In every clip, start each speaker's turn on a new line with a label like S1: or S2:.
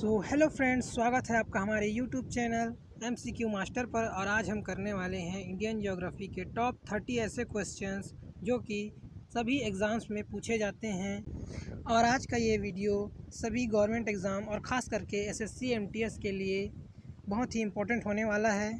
S1: Hello friends, स्वागत है आपका हमारे यूट्यूब चैनल MCQ मास्टर पर। और आज हम करने वाले हैं इंडियन ज्योग्राफी के टॉप 30 ऐसे क्वेश्चंस जो कि सभी एग्ज़ाम्स में पूछे जाते हैं। और आज का ये वीडियो सभी गवर्नमेंट एग्ज़ाम और ख़ास करके SSC MTS के लिए बहुत ही इम्पोर्टेंट होने वाला है।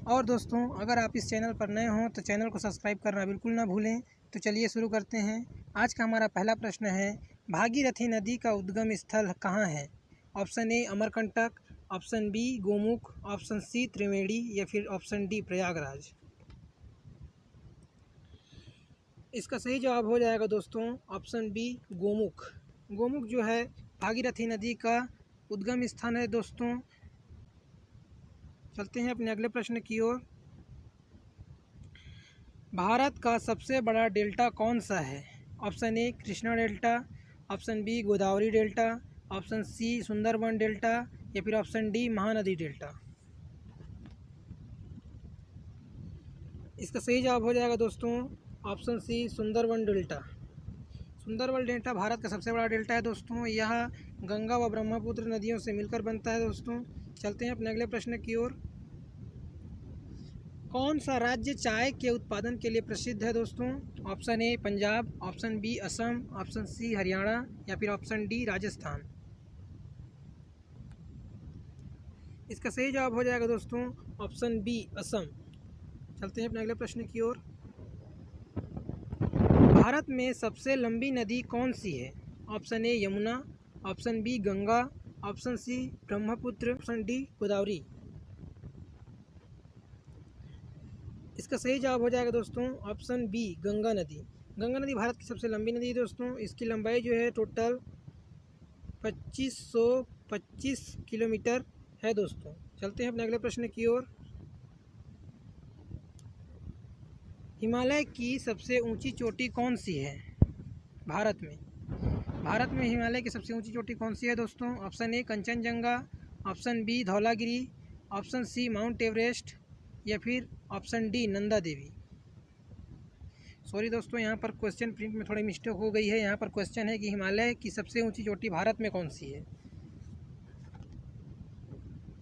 S1: और दोस्तों, अगर आप इस चैनल पर नए हों तो चैनल को सब्सक्राइब करना बिल्कुल ना भूलें। तो चलिए शुरू करते हैं। आज का हमारा पहला प्रश्न है, भागीरथी नदी का उद्गम स्थल कहाँ है? Option A Amarkantak, option B Gomukh, option C Triveni या फिर ऑप्शन डी प्रयागराज। इसका सही जवाब हो जाएगा दोस्तों ऑप्शन बी गोमुख। गोमुख जो है भागीरथी नदी का उद्गम स्थान है दोस्तों। चलते हैं अपने अगले प्रश्न की ओर। भारत का सबसे बड़ा डेल्टा कौन सा है? Option A Krishna delta, option B Godavari delta, option C Sundarban delta या फिर ऑप्शन डी महानदी डेल्टा। इसका सही जवाब हो जाएगा दोस्तों option C Sundarban delta. Sundarban delta Bharat का सबसे बड़ा डेल्टा है दोस्तों। यह गंगा व ब्रह्मपुत्र नदियों से मिलकर बनता है दोस्तों। चलते हैं अपने अगले प्रश्न की ओर। कौन सा राज्य चाय के उत्पादन के लिए प्रसिद्ध है दोस्तों? Option A Punjab, option B Assam, option C Haryana या फिर ऑप्शन डी राजस्थान। इसका सही जवाब हो जाएगा दोस्तों ऑप्शन बी असम। चलते हैं अपने अगले प्रश्न की ओर। भारत में सबसे लंबी नदी कौन सी है? Option A Yamuna, option B Ganga, option C Brahmaputra, option D Godavari. इसका सही जवाब हो जाएगा दोस्तों ऑप्शन बी गंगा नदी। गंगा नदी भारत की सबसे लंबी नदी है दोस्तों। इसकी लंबाई जो है टोटल 2525 किलोमीटर है दोस्तों। चलते हैं अपने अगले प्रश्न की ओर। हिमालय की सबसे ऊंची चोटी कौन सी है भारत में? भारत में हिमालय की सबसे ऊंची चोटी कौन सी है दोस्तों? Option A Kanchenjunga, option B Dhaulagiri, option C Mount Everest या फिर option D Nanda Devi. Sorry दोस्तों, यहाँ पर क्वेश्चन प्रिंट में थोड़ी मिस्टेक हो गई है। यहाँ पर क्वेश्चन है कि हिमालय की सबसे ऊंची चोटी भारत में कौन सी है।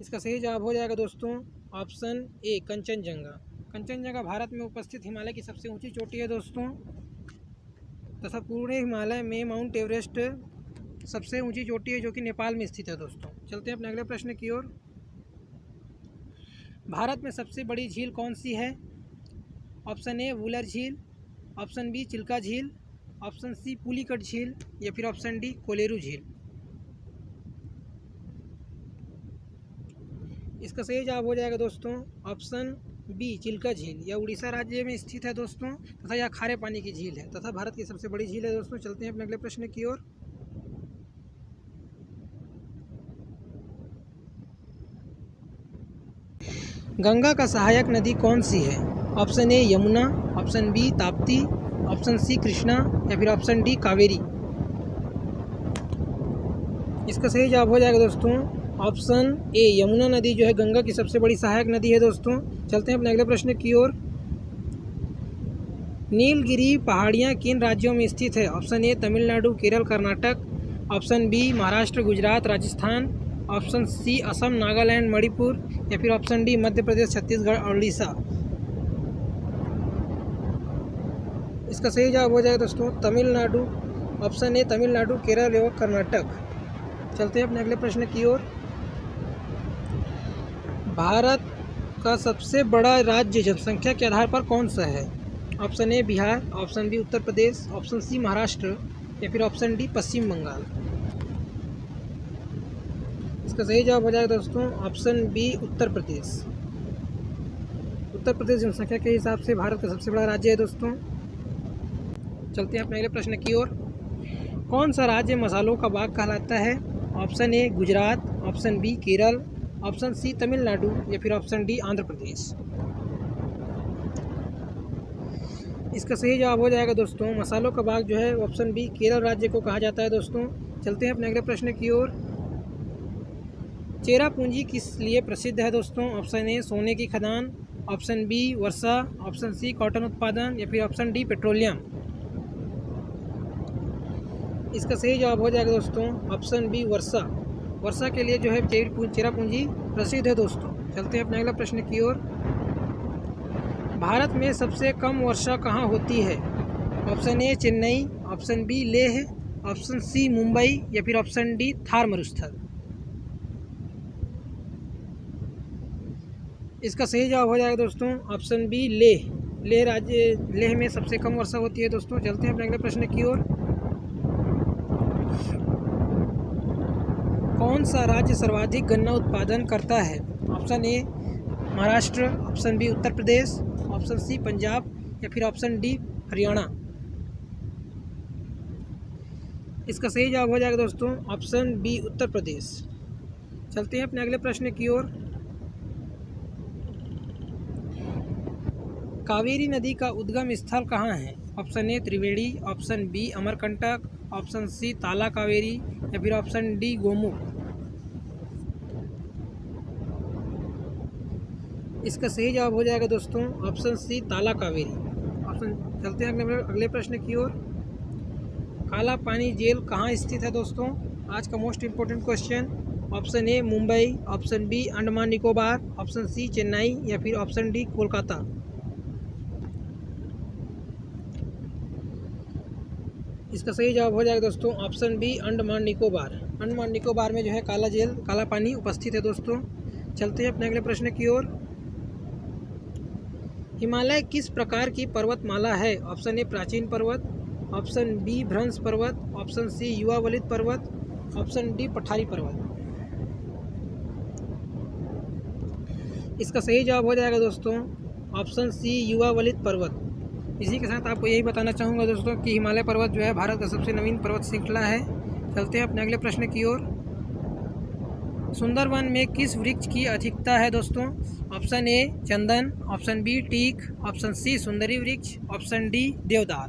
S1: इसका सही जवाब हो जाएगा दोस्तों ऑप्शन ए कंचनजंगा। कंचनजंगा भारत में उपस्थित हिमालय की सबसे ऊंची चोटी है दोस्तों। तथा पूरे हिमालय में माउंट एवरेस्ट सबसे ऊंची चोटी है जो कि नेपाल में स्थित है दोस्तों। चलते हैं अपने अगले प्रश्न की ओर। भारत में सबसे बड़ी झील कौन सी है? ऑप्शन ए वुलर झील, ऑप्शन बी चिल्का झील, ऑप्शन सी पुलिकट झील या फिर ऑप्शन डी कोलेरू झील। इसका सही जवाब हो जाएगा दोस्तों ऑप्शन बी चिल्का झील। यह उड़ीसा राज्य में स्थित है दोस्तों तथा यह खारे पानी की झील है तथा भारत की सबसे बड़ी झील है दोस्तों। चलते हैं अपने अगले प्रश्न की ओर। गंगा का सहायक नदी कौन सी है? Option A Yamuna, option B Tapti, option C Krishna या फिर ऑप्शन डी कावेरी। इसका सही जवाब हो जाएगा दोस्तों ऑप्शन ए यमुना नदी जो है गंगा की सबसे बड़ी सहायक नदी है दोस्तों। चलते हैं अपने अगले प्रश्न की ओर। नीलगिरी पहाड़ियाँ किन राज्यों में स्थित है? Option A Tamil Nadu, Kerala, Karnataka, option B Maharashtra, Gujarat, Rajasthan, option C Assam, Nagaland, Manipur या फिर ऑप्शन डी मध्य प्रदेश, छत्तीसगढ़ और उड़ीसा। इसका सही जवाब हो जाएगा दोस्तों तमिलनाडु। ऑप्शन ए तमिलनाडु, केरल एवं कर्नाटक। चलते हैं अपने अगले प्रश्न की ओर। भारत का सबसे बड़ा राज्य जनसंख्या के आधार पर कौन सा है? Option A Bihar, option B Uttar Pradesh, option C Maharashtra या फिर ऑप्शन डी पश्चिम बंगाल। इसका सही जवाब हो जाएगा दोस्तों ऑप्शन बी उत्तर प्रदेश। उत्तर प्रदेश जनसंख्या के हिसाब से भारत का सबसे बड़ा राज्य है दोस्तों। चलते हैं अपने अगले प्रश्न की ओर। कौन सा राज्य मसालों का बाग कहलाता है? Option A Gujarat, option B Kerala, option C Tamil Nadu या फिर ऑप्शन डी आंध्र प्रदेश। इसका सही जवाब हो जाएगा दोस्तों मसालों का बाग जो है ऑप्शन बी केरल राज्य को कहा जाता है दोस्तों। चलते हैं अपने अगले प्रश्न की ओर। चेरापूंजी किस लिए प्रसिद्ध है दोस्तों? ऑप्शन ए सोने की खदान, ऑप्शन बी वर्षा, ऑप्शन सी कॉटन उत्पादन या फिर ऑप्शन डी पेट्रोलियम। इसका सही जवाब हो जाएगा दोस्तों ऑप्शन बी वर्षा। वर्षा के लिए जो है चेरापूंजी प्रसिद्ध है दोस्तों। चलते हैं अपने अगला प्रश्न की ओर। भारत में सबसे कम वर्षा कहाँ होती है? Option A Chennai, option B Leh, option C Mumbai या फिर ऑप्शन डी थार मरुस्थल। इसका सही जवाब हो जाएगा दोस्तों ऑप्शन बी लेह। लेह में सबसे कम वर्षा होती है दोस्तों। चलते हैं अपने अगले प्रश्न की ओर। कौन सा राज्य सर्वाधिक गन्ना उत्पादन करता है? Option A Maharashtra, option B Uttar Pradesh, option C Punjab या फिर ऑप्शन डी हरियाणा। इसका सही जवाब हो जाएगा दोस्तों ऑप्शन बी उत्तर प्रदेश। चलते हैं अपने अगले प्रश्न की ओर। कावेरी नदी का उद्गम स्थल कहाँ है? Option A Triveni, option B Amarkantak, option C Tala Kaveri या फिर ऑप्शन डी गोमुख। इसका सही जवाब हो जाएगा दोस्तों ऑप्शन सी ताला कावेरी। चलते हैं अगले प्रश्न की ओर। काला पानी जेल कहाँ स्थित है दोस्तों? आज का most important question. Option A Mumbai, option B Andaman Nicobar, option C Chennai या फिर ऑप्शन डी कोलकाता। इसका सही जवाब हो जाएगा दोस्तों ऑप्शन बी अंडमान निकोबार। अंडमान निकोबार में जो है काला पानी उपस्थित है दोस्तों। चलते हैं अपने अगले प्रश्न की ओर। हिमालय किस प्रकार की पर्वतमाला है? ऑप्शन ए प्राचीन पर्वत, ऑप्शन बी भ्रंश पर्वत, ऑप्शन सी युवा वलित पर्वत, ऑप्शन डी पठारी पर्वत। इसका सही जवाब हो जाएगा दोस्तों ऑप्शन सी युवा वलित पर्वत। इसी के साथ आपको यही बताना चाहूँगा दोस्तों कि हिमालय पर्वत जो है भारत का सबसे नवीन पर्वत श्रृंखला है। चलते हैं अपने अगले प्रश्न की ओर। सुंदरवन में किस वृक्ष की अधिकता है दोस्तों? ऑप्शन ए चंदन, option B teak, option C सुंदरी वृक्ष, ऑप्शन डी देवदार।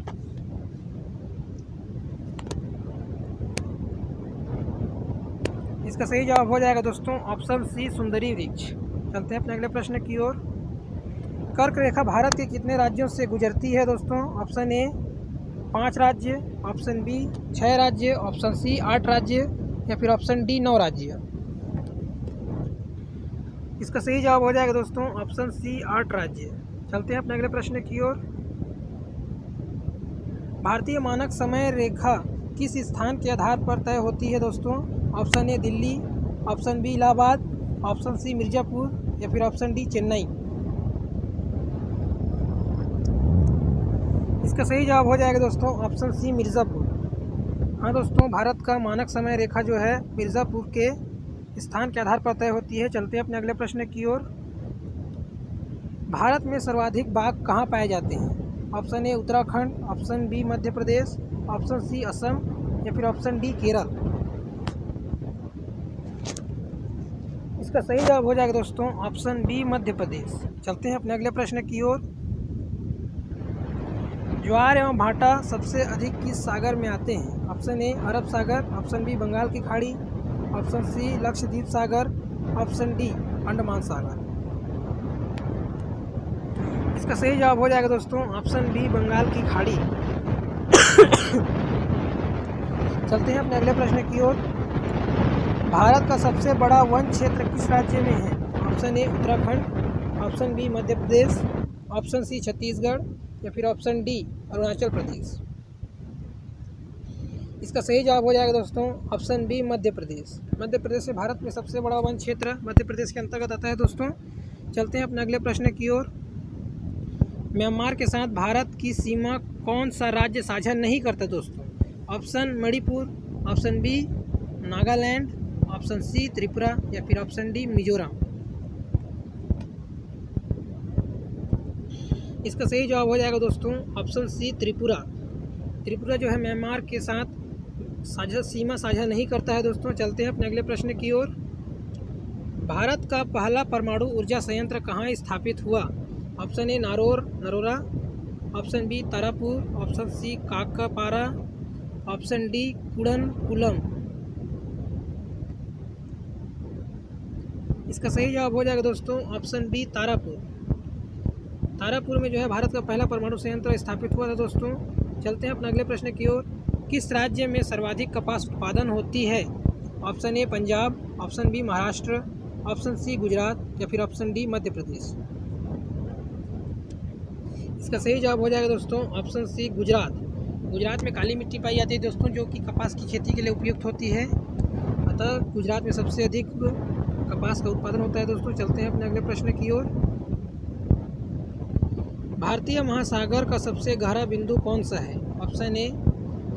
S1: इसका सही जवाब हो जाएगा दोस्तों ऑप्शन सी सुंदरी वृक्ष। चलते हैं अपने अगले प्रश्न की ओर। कर्क रेखा भारत के कितने राज्यों से गुजरती है दोस्तों? ऑप्शन ए 5 राज्य, ऑप्शन बी 6 राज्य, ऑप्शन सी 8 राज्य या फिर ऑप्शन डी 9 राज्य। इसका सही जवाब हो जाएगा दोस्तों ऑप्शन सी 8 राज्य। चलते हैं अपने अगले प्रश्न की ओर। भारतीय मानक समय रेखा किस स्थान के आधार पर तय होती है दोस्तों? Option A Delhi, option B Allahabad, option C Mirzapur या फिर ऑप्शन डी चेन्नई। इसका सही जवाब हो जाएगा दोस्तों ऑप्शन सी मिर्ज़ापुर। हाँ दोस्तों, भारत का मानक समय रेखा जो है मिर्ज़ापुर के स्थान के आधार पर तय होती है। चलते हैं अपने अगले प्रश्न की ओर। भारत में सर्वाधिक बाघ कहाँ पाए जाते हैं? Option A Uttarakhand, option B Madhya Pradesh, option C Assam या फिर ऑप्शन डी केरल। इसका सही जवाब हो जाएगा दोस्तों ऑप्शन बी मध्य प्रदेश। चलते हैं अपने अगले प्रश्न की ओर। ज्वार एवं भाटा सबसे अधिक किस सागर में आते हैं? Option A Arab Sagar, option B Bengal की खाड़ी, option C Lakshadweep Sagar, option D Andaman Sagar. इसका सही जवाब हो जाएगा दोस्तों ऑप्शन बी बंगाल की खाड़ी। चलते हैं अपने अगले प्रश्न की ओर। भारत का सबसे बड़ा वन क्षेत्र किस राज्य में है? Option A Uttarakhand, option B Madhya Pradesh, option C Chhattisgarh या फिर ऑप्शन डी अरुणाचल प्रदेश। इसका सही जवाब हो जाएगा दोस्तों ऑप्शन बी मध्य प्रदेश। मध्य प्रदेश से भारत में सबसे बड़ा वन क्षेत्र मध्य प्रदेश के अंतर्गत आता है दोस्तों। चलते हैं अपने अगले प्रश्न की ओर। म्यांमार के साथ भारत की सीमा कौन सा राज्य साझा नहीं करता दोस्तों? Option Manipur, option B Nagaland, option C Tripura या फिर ऑप्शन डी मिजोरम। इसका सही जवाब हो जाएगा दोस्तों ऑप्शन सी त्रिपुरा। त्रिपुरा जो है म्यांमार के साथ सीमा साझा नहीं करता है दोस्तों। चलते हैं अपने अगले प्रश्न की ओर। भारत का पहला परमाणु ऊर्जा संयंत्र कहाँ स्थापित हुआ? Option A Narora, option B Tarapur, option C Kakrapar, option D Kudankulam. इसका सही जवाब हो जाएगा दोस्तों ऑप्शन बी तारापुर। तारापुर में जो है भारत का पहला परमाणु संयंत्र स्थापित हुआ था दोस्तों। चलते हैं अपने अगले प्रश्न की ओर। किस राज्य में सर्वाधिक कपास उत्पादन होती है? Option A Punjab, option B Maharashtra, option C Gujarat या फिर ऑप्शन डी मध्य प्रदेश। इसका सही जवाब हो जाएगा दोस्तों ऑप्शन सी गुजरात। गुजरात में काली मिट्टी पाई जाती है दोस्तों, जो कि कपास की खेती के लिए उपयुक्त होती है। अतः गुजरात में सबसे अधिक कपास का उत्पादन होता है दोस्तों। चलते हैं अपने अगले प्रश्न की ओर। भारतीय महासागर का सबसे गहरा बिंदु कौन सा है? Option A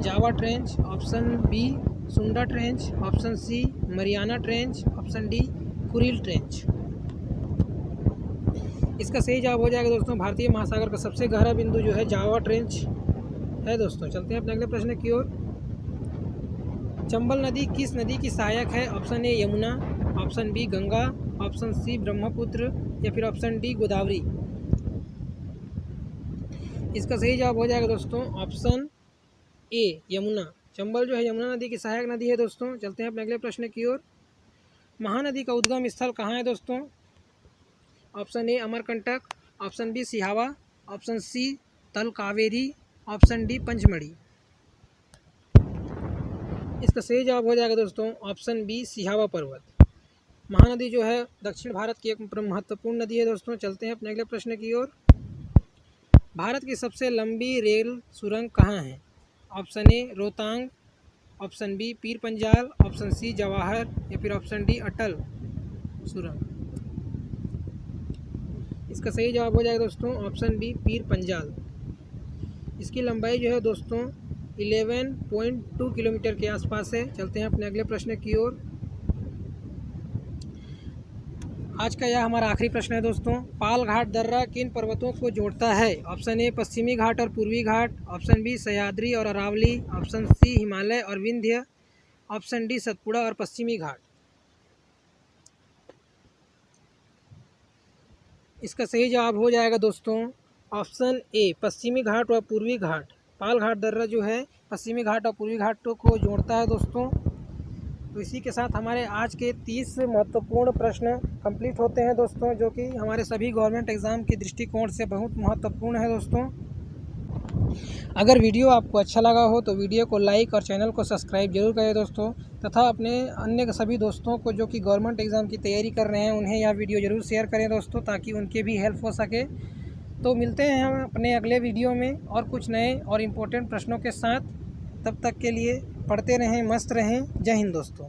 S1: Java trench, option B Sunda trench, option C Mariana trench, option D Kuril trench. इसका सही जवाब हो जाएगा दोस्तों भारतीय महासागर का सबसे गहरा बिंदु जो है जावा ट्रेंच है दोस्तों। चलते हैं अपने अगले प्रश्न की ओर। चंबल नदी किस नदी की सहायक है? Option A Yamuna, option B Ganga, option C Brahmaputra या फिर ऑप्शन डी गोदावरी। इसका सही जवाब हो जाएगा दोस्तों ऑप्शन ए यमुना। चंबल जो है यमुना नदी की सहायक नदी है दोस्तों। चलते हैं अपने अगले प्रश्न की ओर। महानदी का उद्गम स्थल कहाँ है दोस्तों? Option A Amarkantak, option B Sihawa, option C Tala Kaveri, option D Pachmarhi. इसका सही जवाब हो जाएगा दोस्तों ऑप्शन बी सिहावा पर्वत। महानदी जो है दक्षिण भारत की एक महत्वपूर्ण नदी है दोस्तों। चलते हैं अपने अगले प्रश्न की ओर। भारत की सबसे लंबी रेल सुरंग कहाँ है? Option A Rohtang, option B Pir Panjal, option C Jawahar या फिर ऑप्शन डी अटल सुरंग। इसका सही जवाब हो जाएगा दोस्तों ऑप्शन बी पीर पंजाल। इसकी लंबाई जो है दोस्तों 11.2 किलोमीटर के आसपास है। चलते हैं अपने अगले प्रश्न की ओर। आज का यह हमारा आखिरी प्रश्न है दोस्तों। पाल घाट दर्रा किन पर्वतों को जोड़ता है? ऑप्शन ए पश्चिमी घाट और पूर्वी घाट, ऑप्शन बी सह्याद्री और अरावली, ऑप्शन सी हिमालय और विंध्य, ऑप्शन डी सतपुड़ा और पश्चिमी घाट। इसका सही जवाब हो जाएगा दोस्तों ऑप्शन ए पश्चिमी घाट और पूर्वी घाट। पाल घाट दर्रा जो है पश्चिमी घाट और पूर्वी घाटों को जोड़ता है दोस्तों। तो इसी के साथ हमारे आज के 30 महत्वपूर्ण प्रश्न कंप्लीट होते हैं दोस्तों, जो कि हमारे सभी गवर्नमेंट एग्ज़ाम के दृष्टिकोण से बहुत महत्वपूर्ण है दोस्तों। अगर वीडियो आपको अच्छा लगा हो तो वीडियो को लाइक और चैनल को सब्सक्राइब जरूर करें दोस्तों, तथा अपने अन्य सभी दोस्तों को जो कि गवर्नमेंट एग्ज़ाम की तैयारी कर रहे हैं उन्हें यह वीडियो ज़रूर शेयर करें दोस्तों, ताकि उनके भी हेल्प हो सके। तो मिलते हैं हम अपने अगले वीडियो में और कुछ नए और इम्पोर्टेंट प्रश्नों के साथ। तब तक के लिए पढ़ते रहें, मस्त रहें। जय हिंद दोस्तों।